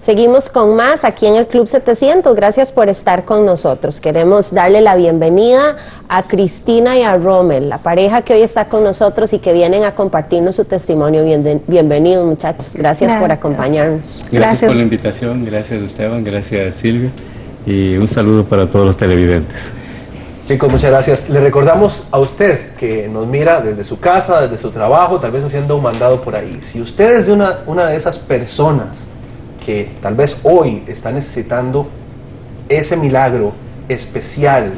Seguimos con más aquí en el Club 700. Gracias por estar con nosotros. Queremos darle la bienvenida a Cristina y a Rommel, la pareja que hoy está con nosotros y que vienen a compartirnos su testimonio. Bienvenidos, muchachos. Gracias por acompañarnos. Gracias por la invitación. Gracias, Esteban. Gracias, Silvia. Y un saludo para todos los televidentes. Chicos, muchas gracias. Le recordamos a usted que nos mira desde su casa, desde su trabajo, tal vez haciendo un mandado por ahí. Si usted es de una de esas personas que tal vez hoy está necesitando ese milagro especial,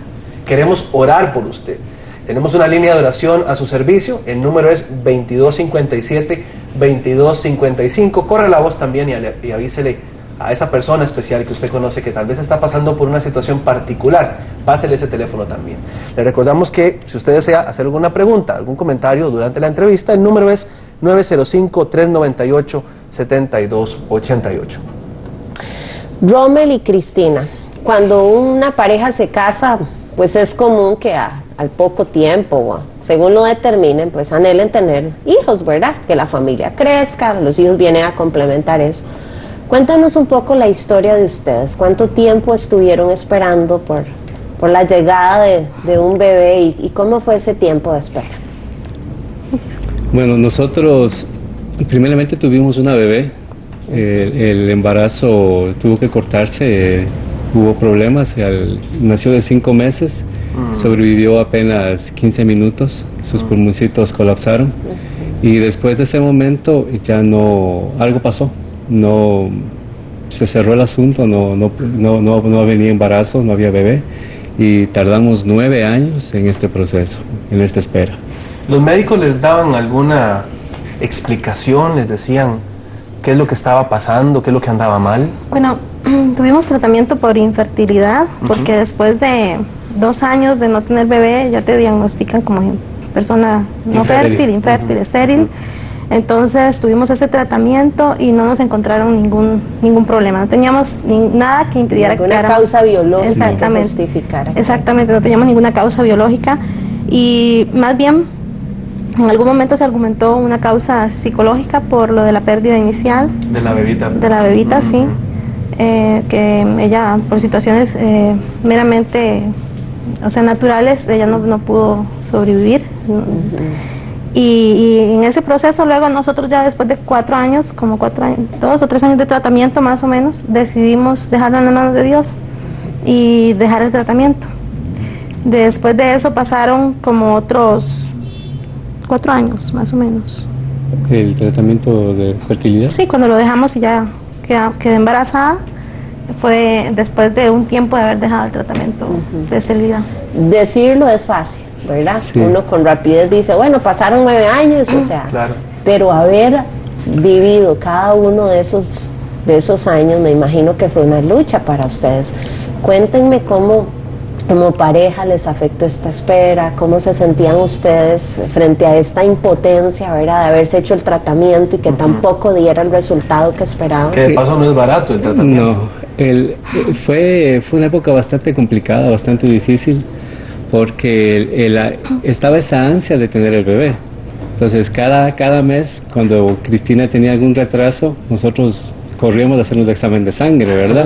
queremos orar por usted. Tenemos una línea de oración a su servicio, el número es 2257-2255. Corre la voz también y avísele a esa persona especial que usted conoce que tal vez está pasando por una situación particular. Pásele ese teléfono también. Le recordamos que si usted desea hacer alguna pregunta, algún comentario durante la entrevista, el número es 905-398-7288. Rommel y Cristina, cuando una pareja se casa, pues es común que al poco tiempo, según lo determinen, pues anhelen tener hijos, ¿verdad? Que la familia crezca, los hijos vienen a complementar eso. Cuéntanos un poco la historia de ustedes. ¿Cuánto tiempo estuvieron esperando por la llegada de un bebé y cómo fue ese tiempo de espera? Bueno, nosotros primeramente tuvimos una bebé. El embarazo tuvo que cortarse, hubo problemas. Nació de 5 meses, sobrevivió apenas 15 minutos, sus pulmoncitos colapsaron. Y después de ese momento ya algo pasó. No se cerró el asunto, no venía embarazo, no había bebé y tardamos 9 años en este proceso, en esta espera. ¿Los médicos les daban alguna explicación? ¿Les decían qué es lo que estaba pasando, qué es lo que andaba mal? Bueno, tuvimos tratamiento por infertilidad, porque después de 2 años de no tener bebé ya te diagnostican como persona no fértil, infértil, estéril. Entonces tuvimos ese tratamiento y no nos encontraron ningún problema. No teníamos nada que impidiera ninguna causa biológica. Exactamente, que justificara. Exactamente, no teníamos ninguna causa biológica y más bien en algún momento se argumentó una causa psicológica por lo de la pérdida inicial. De la bebita. De la bebita, sí. Que ella por situaciones meramente, naturales, ella no pudo sobrevivir. Y en ese proceso luego nosotros ya después de 4 años, 2 o 3 años de tratamiento más o menos, decidimos dejarlo en las manos de Dios y dejar el tratamiento. Después de eso pasaron como otros 4 años más o menos. ¿El tratamiento de fertilidad? Sí, cuando lo dejamos y ya quedé embarazada, fue después de un tiempo de haber dejado el tratamiento de esterilidad. Decirlo es fácil, ¿verdad? Sí. Uno con rapidez dice, bueno, pasaron 9 años, o sea, claro. Pero haber vivido cada uno de esos años, me imagino que fue una lucha para ustedes. Cuéntenme cómo, como pareja, les afectó esta espera, cómo se sentían ustedes frente a esta impotencia, ¿verdad? De haberse hecho el tratamiento y que tampoco diera el resultado que esperaban. Que de paso no es barato el tratamiento. No, fue una época bastante complicada, bastante difícil, porque estaba esa ansia de tener el bebé. Entonces cada mes, cuando Cristina tenía algún retraso, nosotros corríamos a hacernos examen de sangre, ¿verdad?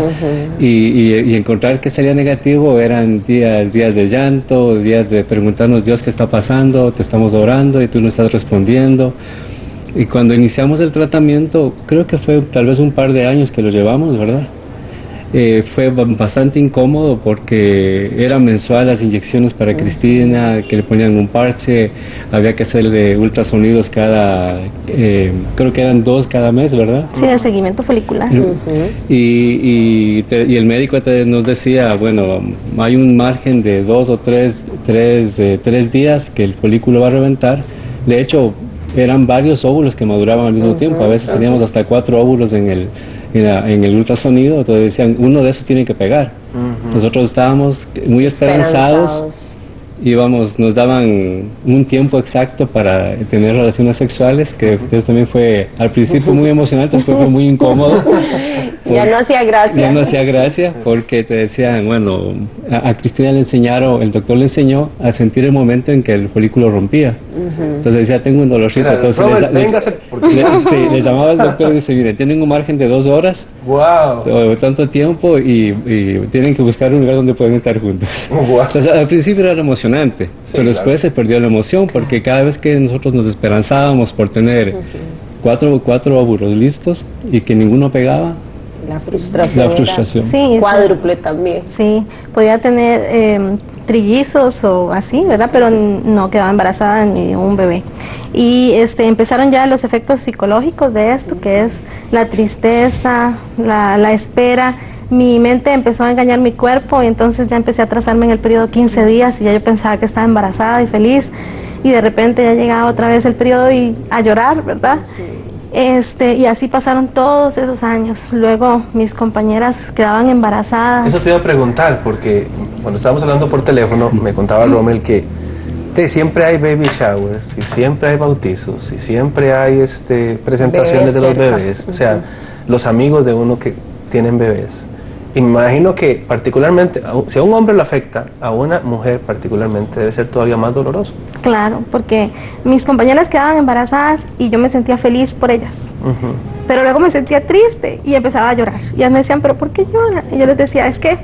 Y encontrar que salía negativo eran días de llanto, días de preguntarnos, Dios, ¿qué está pasando? Te estamos orando y tú no estás respondiendo. Y cuando iniciamos el tratamiento, creo que fue tal vez un par de años que lo llevamos, ¿verdad? Fue bastante incómodo porque eran mensual las inyecciones para Cristina, que le ponían un parche, había que hacerle ultrasonidos creo que eran 2 cada mes, ¿verdad? Sí, de seguimiento folicular. Y el médico nos decía, bueno, hay un margen de 2 o 3 días que el folículo va a reventar. De hecho, eran varios óvulos que maduraban al mismo tiempo, a veces teníamos hasta 4 óvulos en el ultrasonido, entonces decían, uno de esos tiene que pegar. Nosotros estábamos muy esperanzados. Nos daban un tiempo exacto para tener relaciones sexuales, que eso también fue al principio muy emocionante, después fue muy incómodo. Ya no hacía gracia. Ya no hacía gracia porque te decían, bueno, a Cristina le enseñaron, el doctor le enseñó a sentir el momento en que el folículo rompía. Entonces decía, tengo un dolorcito. Entonces le llamaba al doctor y dice, mire, tienen un margen de 2 horas, o tanto tiempo, y tienen que buscar un lugar donde pueden estar juntos. Entonces al principio era emocionante, pero después se perdió la emoción porque cada vez que nosotros nos esperanzábamos por tener cuatro óvulos listos y que ninguno pegaba, la frustración. Sí, cuádruple también. Sí, podía tener trillizos o así, ¿verdad? Pero no quedaba embarazada ni un bebé. Y empezaron ya los efectos psicológicos de esto, que es la tristeza, la espera. Mi mente empezó a engañar mi cuerpo y entonces ya empecé a atrasarme en el periodo 15 días y ya yo pensaba que estaba embarazada y feliz. Y de repente ya llegaba otra vez el periodo y a llorar, ¿verdad? Y así pasaron todos esos años. Luego mis compañeras quedaban embarazadas. Eso te iba a preguntar, porque cuando estábamos hablando por teléfono, me contaba Rommel que siempre hay baby showers, y siempre hay bautizos, y siempre hay presentaciones de los bebés. O sea, los amigos de uno que tienen bebés. Y me imagino que particularmente, si a un hombre le afecta, a una mujer particularmente debe ser todavía más doloroso. Claro, porque mis compañeras quedaban embarazadas y yo me sentía feliz por ellas. Pero luego me sentía triste y empezaba a llorar. Y ellas me decían, ¿pero por qué lloran? Y yo les decía, es que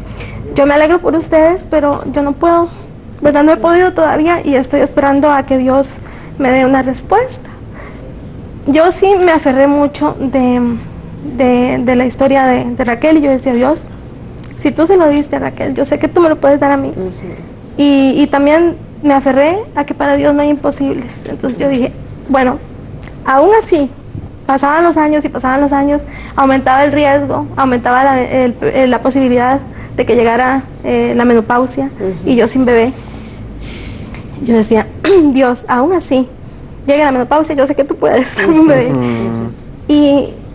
yo me alegro por ustedes, pero yo no puedo, ¿verdad? No he podido todavía y estoy esperando a que Dios me dé una respuesta. Yo sí me aferré mucho de la historia de Raquel y yo decía, Dios, si tú se lo diste a Raquel, yo sé que tú me lo puedes dar a mí. Y también me aferré a que para Dios no hay imposibles. Entonces yo dije, bueno, aún así, pasaban los años, aumentaba el riesgo, aumentaba la posibilidad de que llegara la menopausia y yo sin bebé. Yo decía, Dios, aún así, llega la menopausia, yo sé que tú puedes darme un bebé.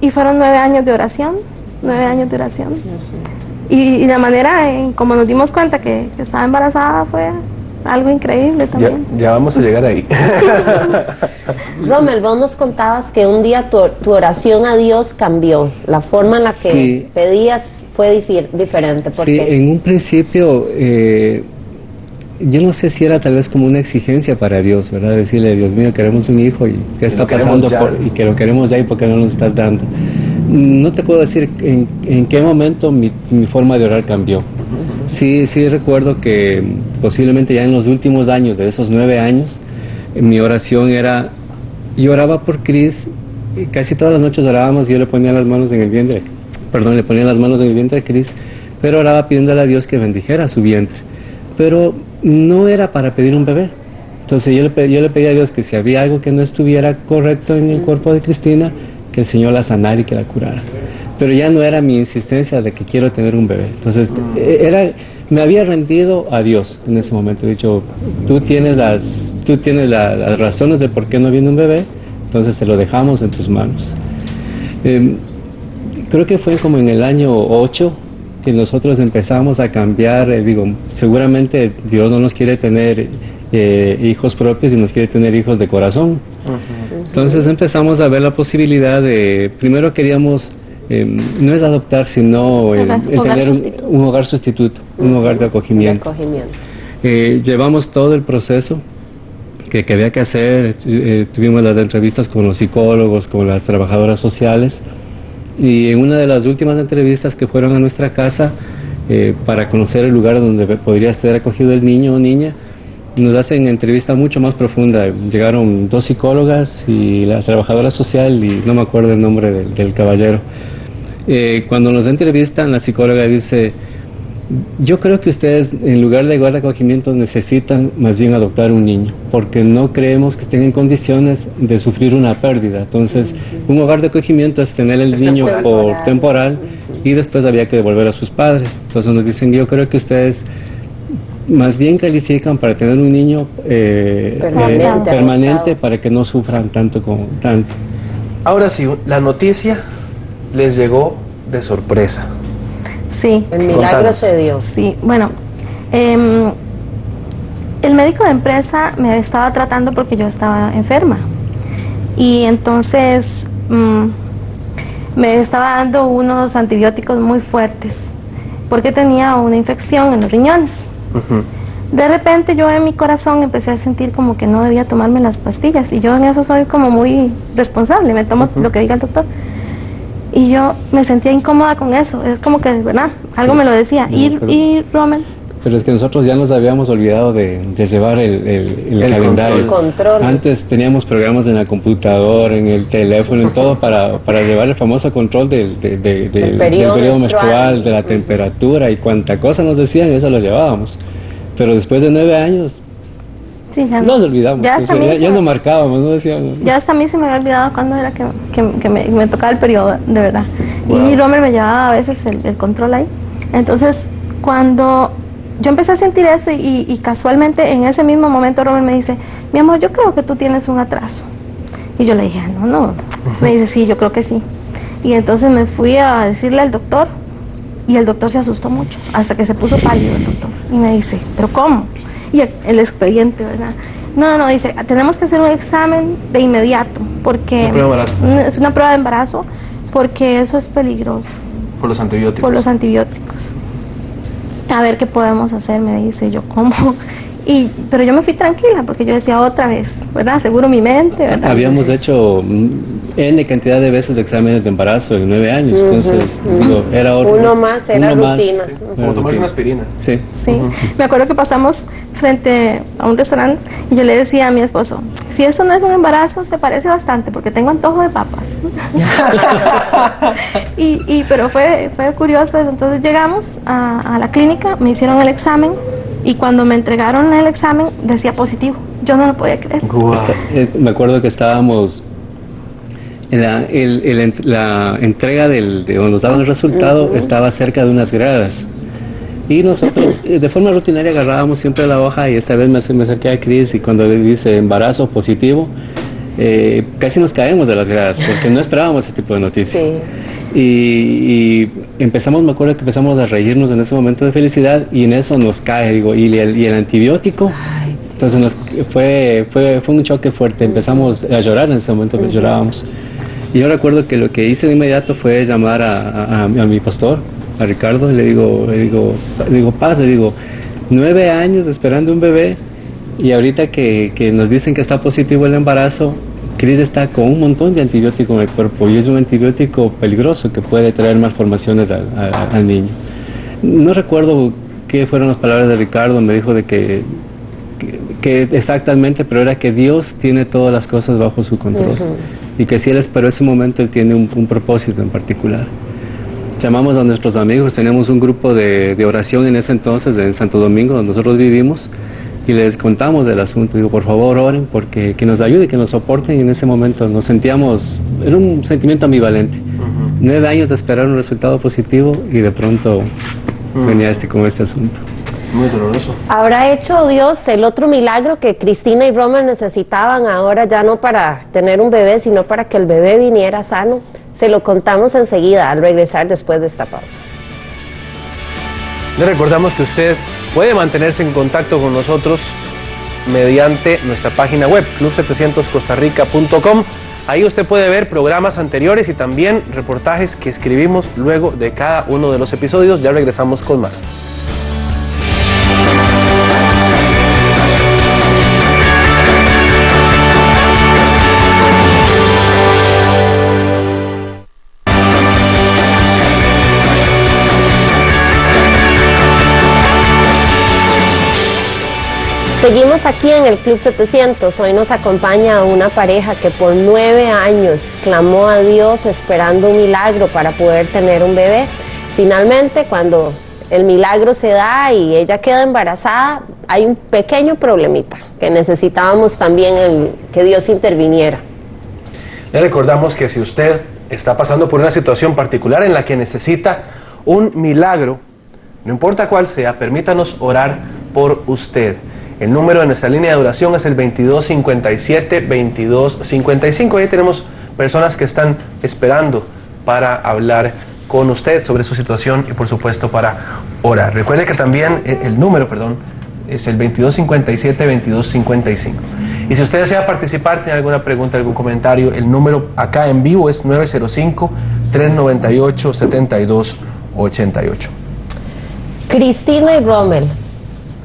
Y fueron 9 años de oración, 9 años de oración. Y la manera en como nos dimos cuenta que estaba embarazada fue algo increíble también. Ya vamos a llegar ahí. Rommel, vos nos contabas que un día tu oración a Dios cambió. La forma en la que pedías fue diferente. ¿Por qué? En un principio, yo no sé si era tal vez como una exigencia para Dios, ¿verdad? Decirle, Dios mío, queremos un hijo y ¿qué está pasando? Y que lo queremos ya y ¿por qué no nos estás dando? No te puedo decir en qué momento mi forma de orar cambió. Sí recuerdo que posiblemente ya en los últimos años, de esos 9 años, mi oración era, yo oraba por Cris, y casi todas las noches orábamos y yo le ponía las manos en el vientre, de Cris, pero oraba pidiéndole a Dios que bendijera su vientre. Pero no era para pedir un bebé. Entonces yo le pedí a Dios que si había algo que no estuviera correcto en el cuerpo de Cristina, que el Señor la sanara y que la curara. Pero ya no era mi insistencia de que quiero tener un bebé. Entonces me había rendido a Dios en ese momento. He dicho, tú tienes las razones de por qué no viene un bebé, entonces te lo dejamos en tus manos. Creo que fue como en el año 8 que nosotros empezamos a cambiar. Seguramente Dios no nos quiere tener hijos propios y nos quiere tener hijos de corazón. Entonces empezamos a ver la posibilidad de, primero queríamos, no es adoptar, sino el tener un hogar sustituto, un hogar de acogimiento. Llevamos todo el proceso que había que hacer, tuvimos las entrevistas con los psicólogos, con las trabajadoras sociales, y en una de las últimas entrevistas que fueron a nuestra casa para conocer el lugar donde podría estar acogido el niño o niña, nos hacen entrevista mucho más profunda. Llegaron 2 psicólogas y la trabajadora social, y no me acuerdo el nombre del caballero. Cuando nos entrevistan, la psicóloga dice, yo creo que ustedes en lugar de hogar de acogimiento necesitan más bien adoptar un niño, porque no creemos que estén en condiciones de sufrir una pérdida. Entonces, un hogar de acogimiento es tener el niño por temporal y después había que devolver a sus padres. Entonces nos dicen, yo creo que ustedes más bien califican para tener un niño permanente para que no sufran tanto. Ahora sí, la noticia les llegó de sorpresa. Sí. El milagro se dio. Sí, bueno, el médico de empresa me estaba tratando porque yo estaba enferma. Y entonces me estaba dando unos antibióticos muy fuertes porque tenía una infección en los riñones. De repente yo en mi corazón empecé a sentir como que no debía tomarme las pastillas, y yo en eso soy como muy responsable, me tomo lo que diga el doctor. Y yo me sentía incómoda con eso, es como que, ¿verdad? Algo me lo decía. Y Rommel. Pero es que nosotros ya nos habíamos olvidado de llevar el calendario. El control. Antes teníamos programas en la computadora, en el teléfono, en todo para llevar el famoso control del periodo menstrual, de la temperatura y cuánta cosa nos decían, y eso lo llevábamos. Pero después de 9 años, sí, ya nos olvidamos. Ya no marcábamos, no decíamos. Ya hasta a mí se me había olvidado cuándo era que me tocaba el periodo, de verdad. Wow. Y Rommel me llevaba a veces el control ahí. Entonces, cuando yo empecé a sentir esto, y casualmente en ese mismo momento Rommel me dice: mi amor, yo creo que tú tienes un atraso. Y yo le dije: no. Me dice: sí, yo creo que sí. Y entonces me fui a decirle al doctor, y el doctor se asustó mucho, hasta que se puso pálido el doctor. Y me dice: ¿pero cómo? Y el expediente, ¿verdad? No, dice: tenemos que hacer un examen de inmediato, porque es una prueba de embarazo, porque eso es peligroso. Por los antibióticos. Por los antibióticos. A ver qué podemos hacer, me dice. Yo, ¿cómo? Pero yo me fui tranquila, porque yo decía: otra vez, ¿verdad? Seguro mi mente, ¿verdad? Habíamos hecho N cantidad de veces de exámenes de embarazo en 9 años, entonces era otro. Uno más, era rutina. Como tomarse una aspirina. Sí. Me acuerdo que pasamos frente a un restaurante, y yo le decía a mi esposo: si eso no es un embarazo, se parece bastante, porque tengo antojo de papas. Pero fue curioso eso. Entonces llegamos a la clínica, me hicieron el examen, y cuando me entregaron el examen decía positivo. Yo no lo podía creer. Wow. Me acuerdo que estábamos en la entrega de donde nos daban el resultado, estaba cerca de unas gradas, y nosotros de forma rutinaria agarrábamos siempre la hoja, y esta vez me acerqué a Cris, y cuando le dice embarazo positivo, casi nos caemos de las gradas, porque no esperábamos ese tipo de noticias. Sí. Y empezamos, me acuerdo que empezamos a reírnos en ese momento de felicidad, y en eso nos cae, digo, y el antibiótico. Ay, entonces fue un choque fuerte, empezamos a llorar en ese momento, llorábamos. Y yo recuerdo que lo que hice de inmediato fue llamar a mi pastor, a Ricardo, y le digo, Paz, 9 años esperando un bebé, y ahorita que nos dicen que está positivo el embarazo, Cris está con un montón de antibiótico en el cuerpo, y es un antibiótico peligroso que puede traer malformaciones al niño. No recuerdo qué fueron las palabras de Ricardo, me dijo de que exactamente, pero era que Dios tiene todas las cosas bajo su control, y que si Él esperó ese momento, Él tiene un propósito en particular. Llamamos a nuestros amigos, tenemos un grupo de oración en ese entonces en Santo Domingo, donde nosotros vivimos, y les contamos del asunto. Digo, por favor, oren, porque que nos ayude, que nos soporten. Y en ese momento nos sentíamos, era un sentimiento ambivalente. 9 años de esperar un resultado positivo, y de pronto venía con este asunto. Muy doloroso. ¿Habrá hecho Dios el otro milagro que Cristina y Rommel necesitaban ahora, ya no para tener un bebé, sino para que el bebé viniera sano? Se lo contamos enseguida, al regresar después de esta pausa. Le recordamos que usted puede mantenerse en contacto con nosotros mediante nuestra página web, club700costarrica.com. Ahí usted puede ver programas anteriores y también reportajes que escribimos luego de cada uno de los episodios. Ya regresamos con más. Seguimos aquí en el Club 700. Hoy nos acompaña una pareja que por 9 años clamó a Dios esperando un milagro para poder tener un bebé. Finalmente, cuando el milagro se da y ella queda embarazada, hay un pequeño problemita que necesitábamos también que Dios interviniera. Le recordamos que si usted está pasando por una situación particular en la que necesita un milagro, no importa cuál sea, permítanos orar por usted. El número de nuestra línea de oración es el 2257-2255. Ahí tenemos personas que están esperando para hablar con usted sobre su situación y por supuesto para orar. Recuerde que también el número, es el 2257-2255. Y si usted desea participar, tiene alguna pregunta, algún comentario, el número acá en vivo es 398-7288. Cristina y Rommel,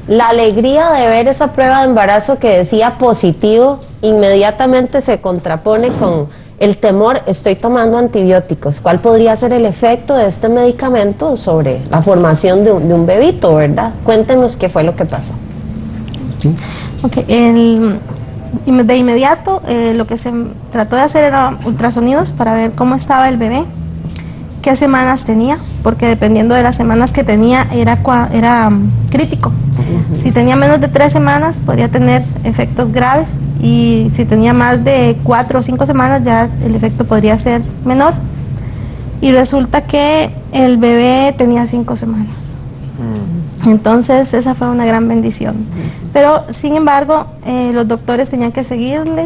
la alegría de ver esa prueba de embarazo que decía positivo inmediatamente se contrapone con el temor, estoy tomando antibióticos. ¿Cuál podría ser el efecto de este medicamento sobre la formación de un bebito, verdad? Cuéntenos qué fue lo que pasó. Okay, de inmediato lo que se trató de hacer era ultrasonidos para ver cómo estaba el bebé, qué semanas tenía, porque dependiendo de las semanas que tenía era crítico. Si tenía menos de 3 semanas podría tener efectos graves, y si tenía más de 4 o 5 semanas ya el efecto podría ser menor. Y resulta que el bebé tenía 5 semanas. Entonces esa fue una gran bendición. Pero sin embargo los doctores tenían que seguirle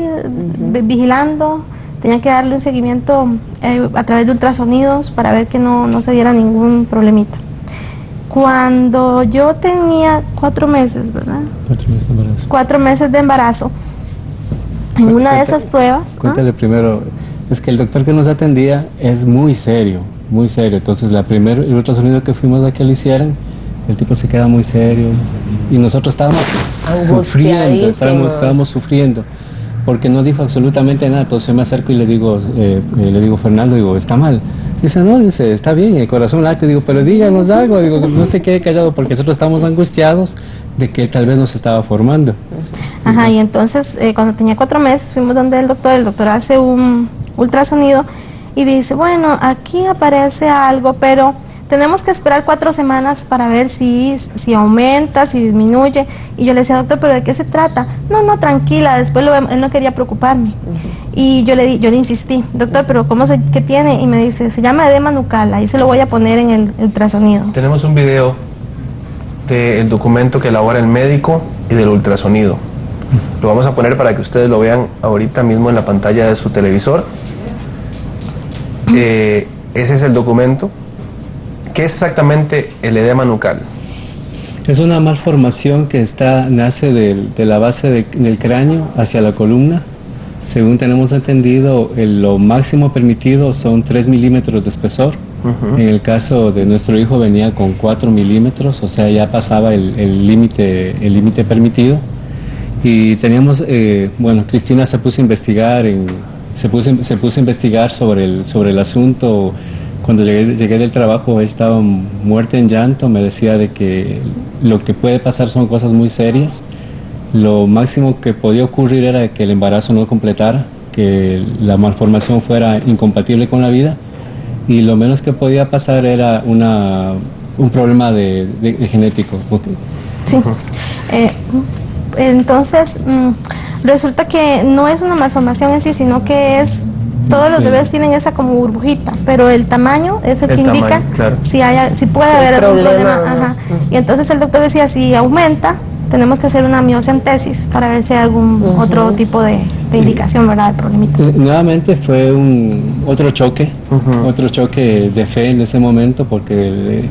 vigilando, tenían que darle un seguimiento a través de ultrasonidos para ver que no se diera ningún problemita. Cuando yo tenía 4 meses, ¿verdad? 4 meses de embarazo. En una de esas pruebas... Cuéntale primero, es que el doctor que nos atendía es muy serio, muy serio. Entonces el ultrasonido que fuimos a que le hicieran, el tipo se queda muy serio y nosotros estábamos sufriendo porque no dijo absolutamente nada. Entonces yo me acerco y le digo Fernando, está mal. Dice, no, está bien, el corazón late. Digo, pero díganos algo. Digo, no se quede callado porque nosotros estamos angustiados de que tal vez nos estaba formando. Ajá, y entonces cuando tenía 4 meses fuimos donde el doctor hace un ultrasonido y dice, bueno, aquí aparece algo, pero tenemos que esperar 4 semanas para ver si aumenta, si disminuye. Y yo le decía, doctor, ¿pero de qué se trata? No, tranquila, después lo vemos. Él no quería preocuparme. Y yo le insistí, doctor, ¿pero qué tiene? Y me dice, se llama edema nucal, ahí se lo voy a poner en el ultrasonido. Tenemos un video del documento que elabora el médico y del ultrasonido. Lo vamos a poner para que ustedes lo vean ahorita mismo en la pantalla de su televisor. Ese es el documento. ¿Qué es exactamente el edema nucal? Es una malformación que nace de la base del cráneo hacia la columna. Según tenemos entendido, lo máximo permitido son 3 milímetros de espesor. En el caso de nuestro hijo venía con 4 milímetros, o sea, ya pasaba el límite permitido. Y teníamos, Cristina se puso a investigar, sobre el asunto. Cuando llegué del trabajo, ella estaba muerta en llanto, me decía de que lo que puede pasar son cosas muy serias. Lo máximo que podía ocurrir era que el embarazo no completara, que la malformación fuera incompatible con la vida, y lo menos que podía pasar era un problema de genético. Sí. Entonces, resulta que no es una malformación en sí, sino que todos los bebés tienen esa como burbujita, pero el tamaño es el que indica, claro, si puede haber algún problema. Ajá. Y entonces el doctor decía, si aumenta, tenemos que hacer una miocentesis para ver si hay algún otro tipo de indicación, ¿verdad?, de problemita. Nuevamente fue otro choque de fe en ese momento, porque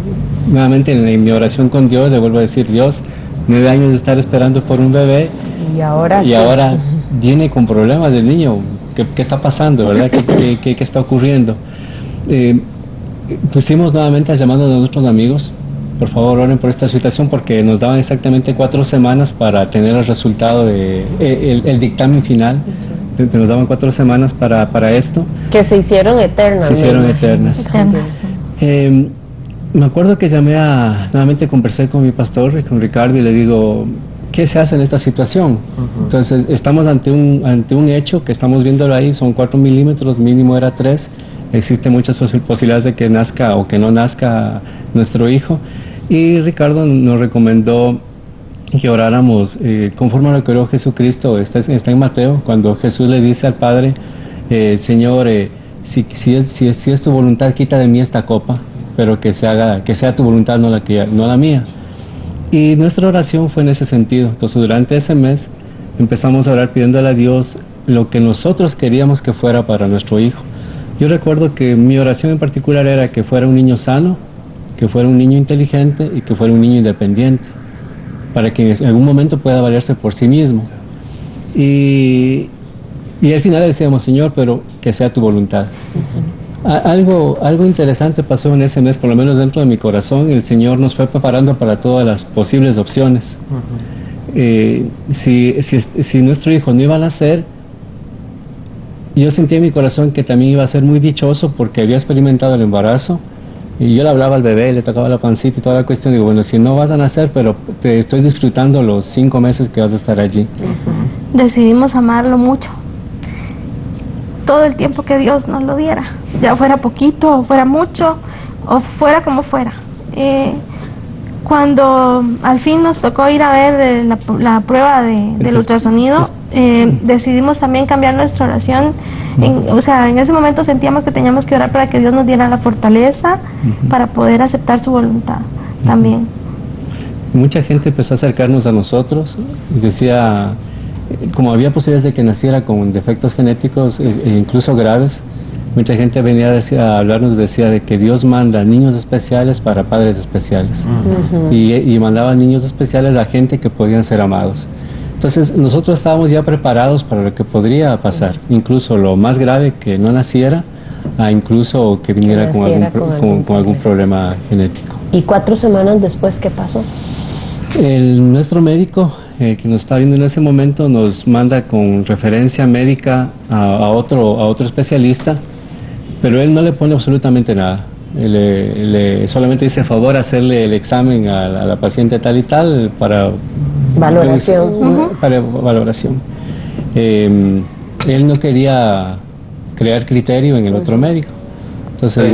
nuevamente en mi oración con Dios le vuelvo a decir, Dios, 9 años de estar esperando por un bebé y ahora viene con problemas del niño. ¿Qué está pasando, verdad? ¿Qué está ocurriendo? Pusimos nuevamente llamando a nuestros amigos, por favor oren por esta situación, porque nos daban exactamente 4 semanas para tener el resultado el dictamen final. Nos daban 4 semanas para esto. Que se hicieron eternas. Me acuerdo que nuevamente conversé con mi pastor, con Ricardo, y le digo, ¿qué se hace en esta situación? Entonces estamos ante un hecho que estamos viéndolo ahí, son 4 milímetros, mínimo era 3. Existen muchas posibilidades de que nazca o que no nazca nuestro hijo. Y Ricardo nos recomendó que oráramos conforme a lo que oró Jesucristo. Está en Mateo, cuando Jesús le dice al Padre, Señor, si es tu voluntad, quita de mí esta copa, pero que sea tu voluntad, no la mía. Y nuestra oración fue en ese sentido. Entonces durante ese mes empezamos a orar pidiéndole a Dios lo que nosotros queríamos que fuera para nuestro hijo. Yo recuerdo que mi oración en particular era que fuera un niño sano, que fuera un niño inteligente y que fuera un niño independiente, para que en algún momento pueda valerse por sí mismo. Y al final decíamos, Señor, pero que sea tu voluntad. Algo interesante pasó en ese mes, por lo menos dentro de mi corazón. El Señor nos fue preparando para todas las posibles opciones. Si nuestro hijo no iba a nacer, yo sentía en mi corazón que también iba a ser muy dichoso porque había experimentado el embarazo. Y yo le hablaba al bebé, le tocaba la pancita y toda la cuestión. Digo, bueno, si no vas a nacer, pero te estoy disfrutando los 5 meses que vas a estar allí. Decidimos amarlo mucho. Todo el tiempo que Dios nos lo diera. Ya fuera poquito, o fuera mucho, o fuera como fuera. Cuando al fin nos tocó ir a ver la prueba del ultrasonido, decidimos también cambiar nuestra oración. En ese momento sentíamos que teníamos que orar para que Dios nos diera la fortaleza para poder aceptar su voluntad también. Mucha gente empezó a acercarnos a nosotros y decía, como había posibilidades de que naciera con defectos genéticos incluso graves, mucha gente venía a hablarnos, decía de que Dios manda niños especiales para padres especiales. Y mandaba niños especiales a gente que podían ser amados. Entonces nosotros estábamos ya preparados para lo que podría pasar, incluso lo más grave, que no naciera, a incluso que viniera con algún problema genético. ¿Y 4 semanas después qué pasó? Nuestro médico que nos está viendo en ese momento nos manda con referencia médica a otro especialista, pero él no le pone absolutamente nada. Solamente dice favor hacerle el examen a la paciente tal y tal para valoración. Para valoración. Él no quería crear criterio en el otro médico. Entonces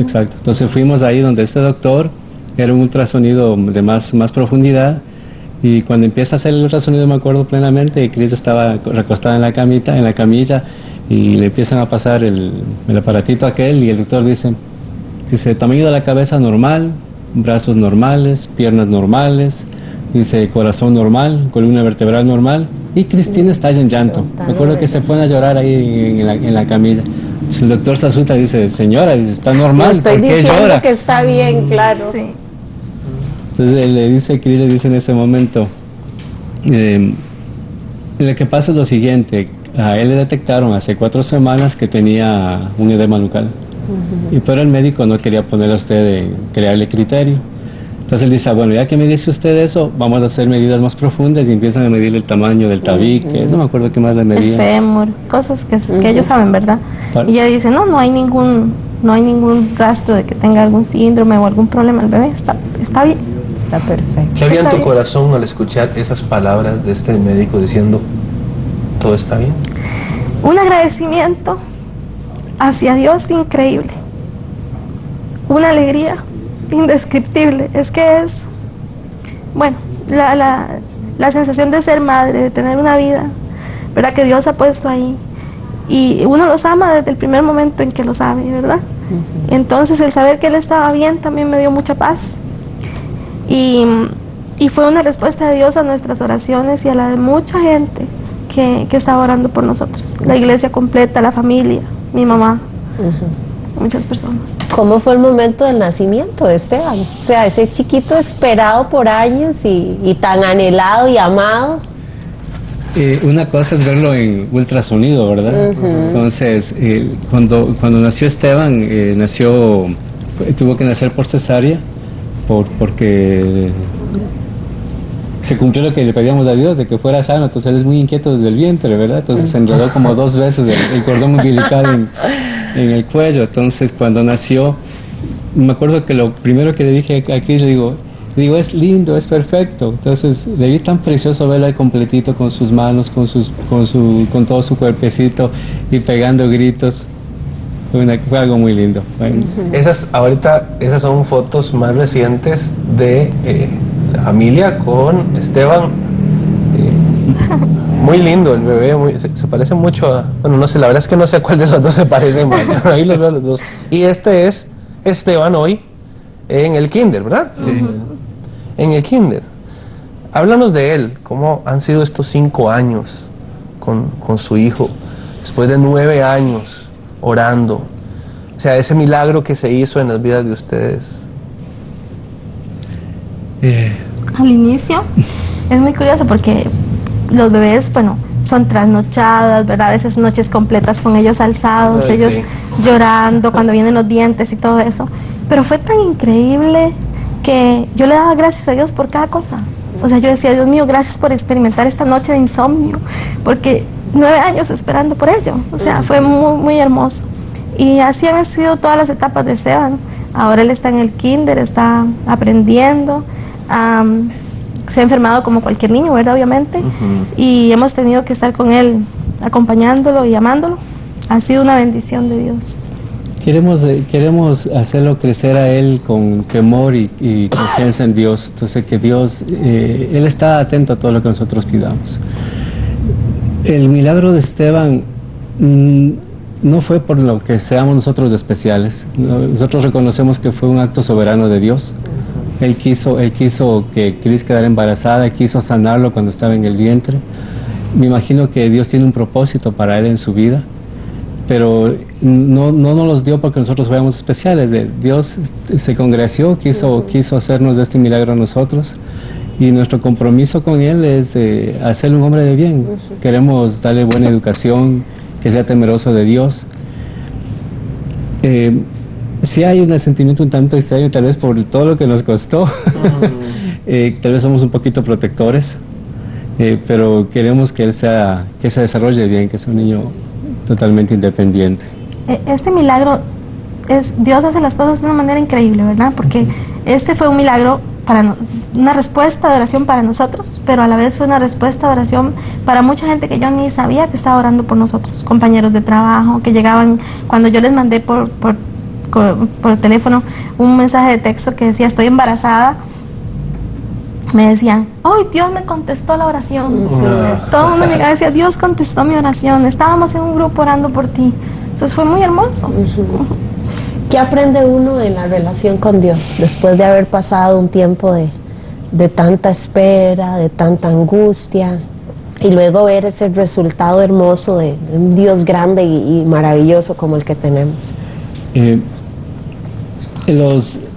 exacto. Entonces fuimos ahí donde este doctor, era un ultrasonido de más profundidad, y cuando empieza a hacer el ultrasonido me acuerdo plenamente, Cris estaba recostada en la camilla, y le empiezan a pasar el aparatito aquel, y el doctor dice, tamaño de la cabeza normal, brazos normales, piernas normales, dice corazón normal, columna vertebral normal, y Cristina está en llanto. Me acuerdo que se pone a llorar ahí en la camilla. El doctor se asusta y dice, señora, está normal, ¿por qué llora? Que está bien, claro. Sí. Entonces Cris le dice en ese momento, lo que pasa es lo siguiente, a él le detectaron hace 4 semanas que tenía un edema nucal, pero el médico no quería ponerle a usted, crearle criterio. Entonces él dice, bueno, ya que me dice usted eso, vamos a hacer medidas más profundas, y empiezan a medir el tamaño del tabique, no me acuerdo qué más le medían. El fémur, cosas que ellos saben, ¿verdad? Y ella dice, no hay ningún rastro de que tenga algún síndrome o algún problema el bebé, está bien. Está perfecto. ¿Qué había en tu corazón al escuchar esas palabras de este médico diciendo, todo está bien? Un agradecimiento hacia Dios increíble. Una alegría indescriptible. Es que es, bueno, la sensación de ser madre, de tener una vida, ¿verdad? Que Dios ha puesto ahí. Y uno los ama desde el primer momento en que lo sabe, ¿verdad? Entonces el saber que él estaba bien también me dio mucha paz. Y fue una respuesta de Dios a nuestras oraciones y a la de mucha gente que estaba orando por nosotros. La iglesia completa, la familia, mi mamá, muchas personas. ¿Cómo fue el momento del nacimiento de Esteban? O sea, ese chiquito esperado por años y tan anhelado y amado. Una cosa es verlo en ultrasonido, ¿verdad? Entonces, cuando nació Esteban, tuvo que nacer por cesárea, porque se cumplió lo que le pedíamos a Dios, de que fuera sano. Entonces él es muy inquieto desde el vientre, ¿verdad? Entonces se enredó como 2 veces el cordón umbilical en el cuello. Entonces cuando nació, me acuerdo que lo primero que le dije a Cris, le digo, es lindo, es perfecto. Entonces le vi tan precioso verlo ahí completito, con sus manos, con todo su cuerpecito, y pegando gritos. Fue algo muy lindo. Esas son fotos más recientes de la familia con Esteban. Muy lindo el bebé, se parece mucho a... Bueno, no sé, la verdad es que no sé a cuál de los dos se parece más. Ahí los veo los dos. Y este es Esteban hoy en el kinder, ¿verdad? Sí. En el kinder. Háblanos de él, cómo han sido estos 5 años con su hijo, después de 9 años orando, o sea, ese milagro que se hizo en las vidas de ustedes. Al inicio es muy curioso porque los bebés, bueno, son trasnochadas, ¿verdad? A veces noches completas con ellos alzados, Ay, ellos sí. llorando cuando vienen los dientes y todo eso. Pero fue tan increíble que yo le daba gracias a Dios por cada cosa. O sea, yo decía, Dios mío, gracias por experimentar esta noche de insomnio, porque 9 años esperando por ello. O sea, fue muy, muy hermoso. Y así han sido todas las etapas de Esteban. Ahora él está en el kinder, está aprendiendo. Se ha enfermado como cualquier niño, ¿verdad? Obviamente. Y hemos tenido que estar con él, acompañándolo y amándolo. Ha sido una bendición de Dios. Queremos hacerlo crecer a él con temor y confianza en Dios. Entonces que Dios, él está atento a todo lo que nosotros pidamos. El milagro de Esteban no fue por lo que seamos nosotros de especiales. Nosotros reconocemos que fue un acto soberano de Dios. Él quiso que Cris quedara embarazada, quiso sanarlo cuando estaba en el vientre. Me imagino que Dios tiene un propósito para él en su vida, pero no nos los dio porque nosotros fuéramos especiales. Dios se congració, quiso hacernos de este milagro a nosotros, y nuestro compromiso con él es hacerle un hombre de bien. Queremos darle buena educación, que sea temeroso de Dios. Sí hay un sentimiento un tanto extraño, tal vez por todo lo que nos costó. Tal vez somos un poquito protectores, pero queremos que él se desarrolle bien, que sea un niño totalmente independiente. Este milagro, Dios hace las cosas de una manera increíble, ¿verdad? Porque este fue un milagro, una respuesta de oración para nosotros, pero a la vez fue una respuesta de oración para mucha gente que yo ni sabía que estaba orando por nosotros, compañeros de trabajo que llegaban, cuando yo les mandé por teléfono un mensaje de texto que decía estoy embarazada, me decían, ¡ay, Dios me contestó la oración! Todo el mundo llegaba y decía, Dios contestó mi oración, estábamos en un grupo orando por ti. Entonces fue muy hermoso. ¿Qué aprende uno en la relación con Dios después de haber pasado un tiempo de tanta espera, de tanta angustia, y luego ver ese resultado hermoso de un Dios grande y maravilloso como el que tenemos?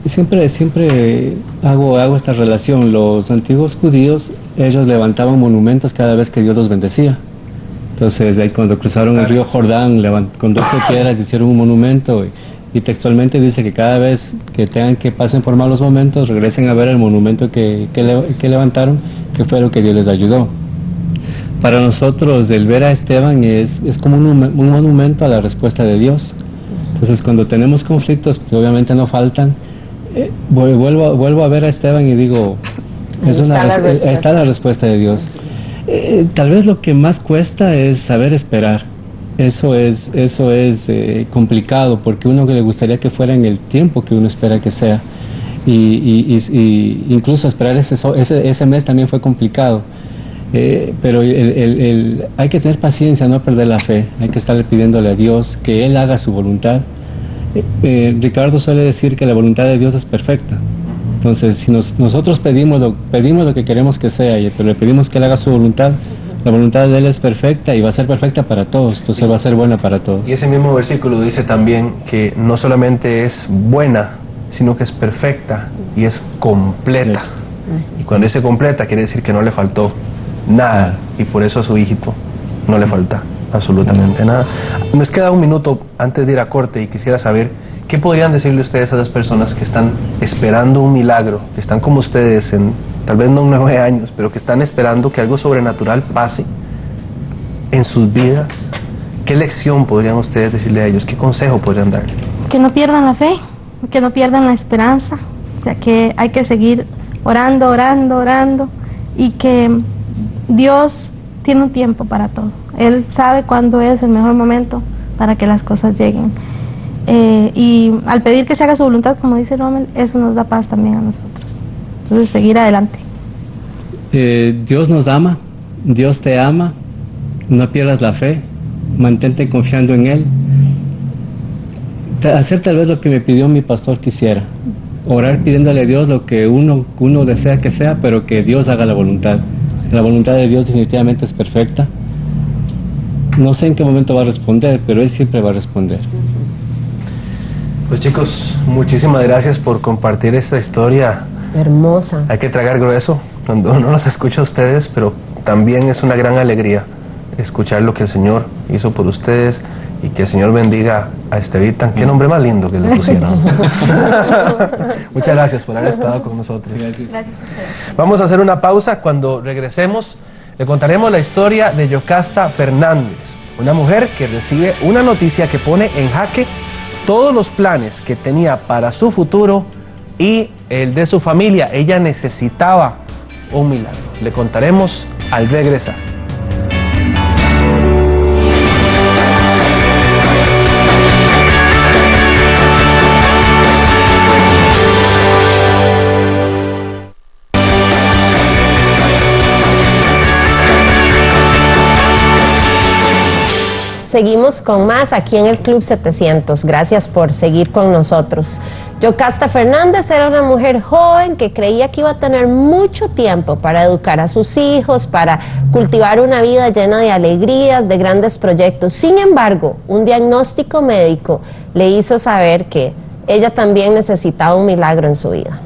Siempre hago esta relación. Los antiguos judíos, ellos levantaban monumentos cada vez que Dios los bendecía. Entonces, ahí cuando cruzaron el río Jordán, con 12 piedras hicieron un monumento, y textualmente dice que cada vez que tengan que pasen por malos momentos, regresen a ver el monumento que levantaron, que fue lo que Dios les ayudó. Para nosotros, el ver a Esteban es como un monumento a la respuesta de Dios. Entonces, cuando tenemos conflictos, pues, obviamente no faltan, vuelvo a ver a Esteban y digo, ahí está la respuesta de Dios. Tal vez lo que más cuesta es saber esperar. Eso es complicado, porque uno que le gustaría que fuera en el tiempo que uno espera que sea. Y incluso esperar ese mes también fue complicado. Pero hay que tener paciencia, no perder la fe. Hay que estarle pidiéndole a Dios que Él haga su voluntad. Ricardo suele decir que la voluntad de Dios es perfecta. Entonces, si nosotros pedimos lo que queremos que sea, pero le pedimos que Él haga su voluntad, la voluntad de Él es perfecta y va a ser perfecta para todos. Entonces va a ser buena para todos. Y ese mismo versículo dice también que no solamente es buena, sino que es perfecta y es completa. Y cuando dice completa, quiere decir que no le faltó nada, y por eso a su hijito no le falta absolutamente nada. Nos queda un minuto antes de ir a corte y quisiera saber qué podrían decirle ustedes a esas personas que están esperando un milagro, que están como ustedes, tal vez no 9 años, pero que están esperando que algo sobrenatural pase en sus vidas. ¿Qué lección podrían ustedes decirle a ellos? ¿Qué consejo podrían darle? Que no pierdan la fe, que no pierdan la esperanza, o sea que hay que seguir orando, y que Dios tiene un tiempo para todo. Él sabe cuándo es el mejor momento para que las cosas lleguen. Y al pedir que se haga su voluntad, como dice Rommel, eso nos da paz también a nosotros. Entonces, seguir adelante. Dios nos ama, Dios te ama, no pierdas la fe, mantente confiando en Él. Hacer tal vez lo que me pidió mi pastor que hiciera. Orar pidiéndole a Dios lo que uno desea que sea, pero que Dios haga la voluntad. La voluntad de Dios definitivamente es perfecta. No sé en qué momento va a responder, pero Él siempre va a responder. Pues chicos, muchísimas gracias por compartir esta historia Hermosa. Hay que tragar grueso cuando uno los escucha a ustedes, pero también es una gran alegría escuchar lo que el Señor hizo por ustedes y que el Señor bendiga a Estevitan. Qué nombre más lindo que le pusieron. Muchas gracias por haber estado con nosotros. Gracias. Gracias. Vamos a hacer una pausa. Cuando regresemos le contaremos la historia de Yocasta Fernández, una mujer que recibe una noticia que pone en jaque todos los planes que tenía para su futuro y el de su familia. Ella necesitaba un milagro. Le contaremos al regresar. Seguimos con más aquí en el Club 700. Gracias por seguir con nosotros. Yocasta Fernández era una mujer joven que creía que iba a tener mucho tiempo para educar a sus hijos, para cultivar una vida llena de alegrías, de grandes proyectos. Sin embargo, un diagnóstico médico le hizo saber que ella también necesitaba un milagro en su vida.